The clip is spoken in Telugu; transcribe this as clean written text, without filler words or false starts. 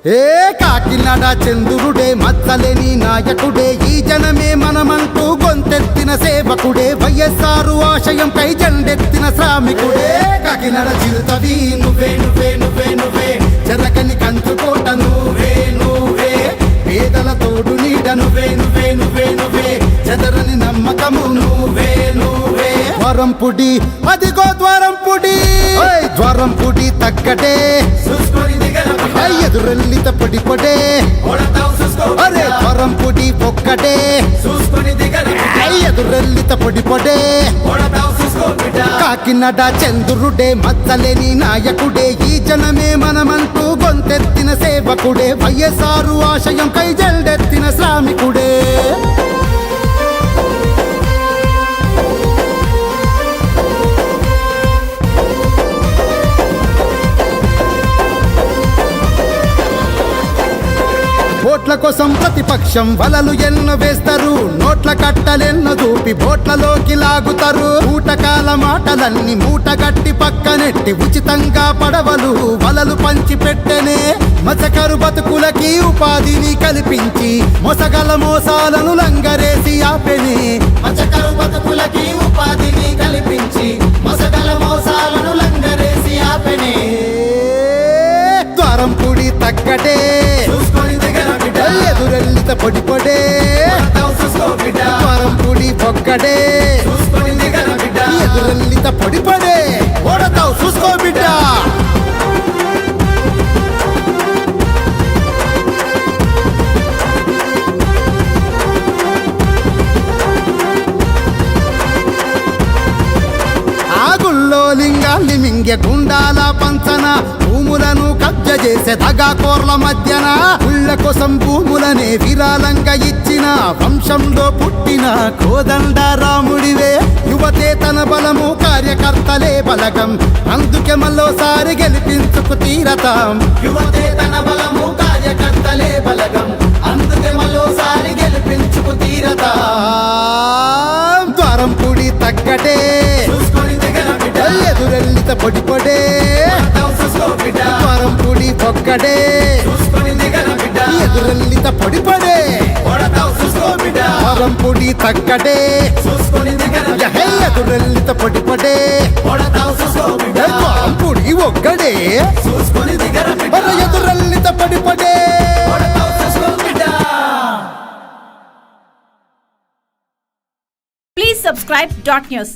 ఏ కాకినాడ చంద్రుడే మచ్చలేని నాయకుడే ఈ జనమే మనమంటూ గొంతెత్తిన సేవకుడే వైఎస్ఆర్ ఆశయంపై జెండెత్తిన శ్రామికుడే కాకినాడ చిరుతవి నువ్వే నువ్వే నువ్వే నువ్వే చెరకని కంచుకోట నువ్వే నువ్వే పేదల తోడు నీడ నువ్వే నువ్వే నువ్వే నువ్వే చెదరని నమ్మకము నువ్వే నువ్వే ద్వారంపుడి అదిగో ద్వారంపుడి ద్వారంపుడి తగ్గటే ఎదురెల్లిత పొడి పొడే అరే ద్వారంపుడి ఒక్కటే ఎదురెల్లిత పొడి పొడే కాకినాడ చంద్రుడే మచ్చలేని నాయకుడే ఈ జనమే మనమంటూ గొంతెత్తిన సేవకుడే వైఎస్ఆర్ ఆశయం కై జెండెత్తిన శ్రామికుడే ఓట్ల కోసం ప్రతిపక్షం వలలు ఎన్నో వేస్తారు నోట్ల కట్టలెన్నో దూపి బోట్లలోకి లాగుతారు ఊటకాల మాటలన్నీ మూటగట్టి పక్కనెట్టి ఉచితంగా పడవలు వలలు పంచి పెట్టెనే మత్స్యకారు బతుకులకి ఉపాధిని కల్పించి మొసగల మోసాలను లంగరేసి ఆపెనే మత్స్యకారు బతుకులకి ఉపాధిని కల్పించి మొసగల మోసాలను లంగరేసి ఆపెనే ద్వారంపుడి తగ్గటే ఎదురెల్లిత పొడి పొడే ద్వారంపుడి ఒక్కడే ఎదురెల్లిత పొడి పొడే ఓడతావు చూసుకో బిడ్డ లింగాల్ని మింగె గుండాల పంచన భూములను కబ్జ చేసే దగాకోర్ల మధ్యన ఉళ్ళ కోసం భూములనే విరాళంగా ఇచ్చిన వంశంలో పుట్టిన కోదండ రాముడివే యువతే తన బలము కార్యకర్తలే బలగం అందుకే మళ్ళోసారి గెలిపించుకు తీరతాం యువతే తన బలము కార్యకర్తలే బలగం అందుకే మళ్ళోసారి గెలిపించుకు తీరతాం ద్వారంపుడి తగ్గటే ఎదురెల్లిత పొడి పొడే ద్వారంపుడి ఒక్కడే ఎదురెల్లిత పొడి పొడే ద్వారంపుడి తగ్గడే ఎదురెల్లిత పొడి పొడే ద్వారంపుడి ఒక్కడే ఎదురెల్లిత పొడి పొడే Please subscribe Dot News.